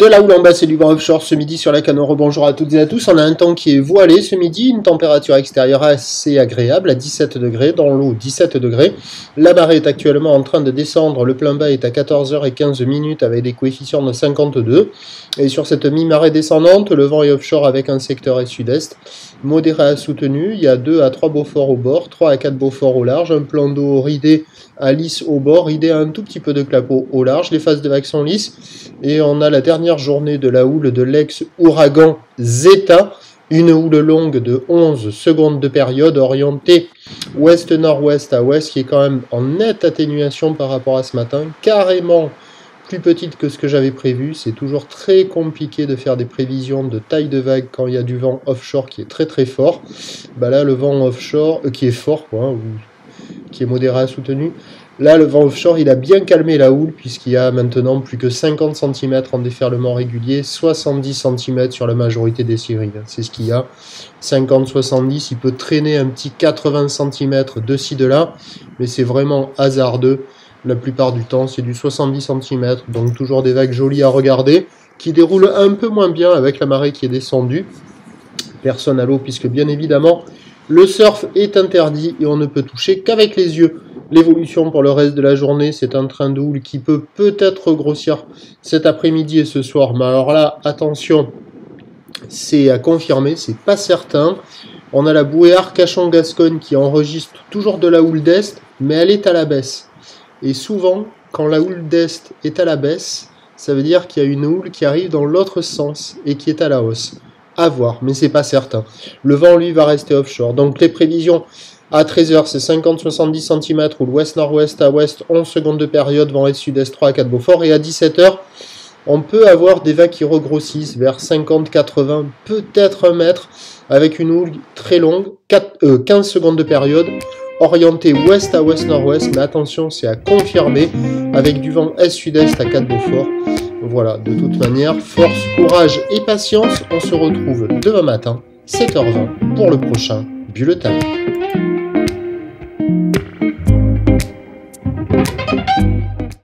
De la houle en basse et du vent offshore ce midi sur la Canoro. Bonjour à toutes et à tous. On a un temps qui est voilé ce midi, une température extérieure assez agréable à 17 degrés, dans l'eau 17 degrés. La marée est actuellement en train de descendre, le plein bas est à 14h15 avec des coefficients de 52. Et sur cette mi-marée descendante, le vent est offshore avec un secteur est sud-est, modéré à soutenu. Il y a 2 à 3 Beaufort au bord, 3 à 4 Beaufort au large, un plan d'eau ridé à lisse au bord, ridé à un tout petit peu de clapot au large. Les phases de vagues sont lisses et on a la dernière journée de la houle de l'ex-ouragan Zeta, une houle longue de 11 secondes de période orientée ouest-nord-ouest à ouest qui est quand même en nette atténuation par rapport à ce matin, carrément plus petite que ce que j'avais prévu. C'est toujours très compliqué de faire des prévisions de taille de vague quand il y a du vent offshore qui est très très fort. Là le vent offshore qui est fort ou qui est modéré à soutenu. Là, le vent offshore, il a bien calmé la houle, puisqu'il y a maintenant plus que 50 cm en déferlement régulier, 70 cm sur la majorité des séries. C'est ce qu'il y a. 50-70, il peut traîner un petit 80 cm de ci, de là, mais c'est vraiment hasardeux. La plupart du temps, c'est du 70 cm, donc toujours des vagues jolies à regarder, qui déroulent un peu moins bien avec la marée qui est descendue. Personne à l'eau, puisque bien évidemment, le surf est interdit et on ne peut toucher qu'avec les yeux. L'évolution pour le reste de la journée, c'est un train de houle qui peut peut-être grossir cet après-midi et ce soir. Mais alors là, attention, c'est à confirmer, c'est pas certain. On a la bouée Arcachon-Gascogne qui enregistre toujours de la houle d'est, mais elle est à la baisse. Et souvent, quand la houle d'est est à la baisse, ça veut dire qu'il y a une houle qui arrive dans l'autre sens et qui est à la hausse. À voir, mais c'est pas certain. Le vent, lui, va rester offshore. Donc les prévisions à 13h, c'est 50-70 cm ou l'ouest-nord-ouest à ouest, 11 secondes de période, vent est-sud-est 3 à 4 Beaufort. Et à 17h, on peut avoir des vagues qui regrossissent vers 50-80, peut-être 1 mètre, avec une houle très longue, 15 secondes de période, orientée ouest à ouest-nord-ouest. Mais attention, c'est à confirmer, avec du vent est-sud-est à 4 Beaufort. Voilà, de toute manière, force, courage et patience. On se retrouve demain matin, 7h20, pour le prochain bulletin.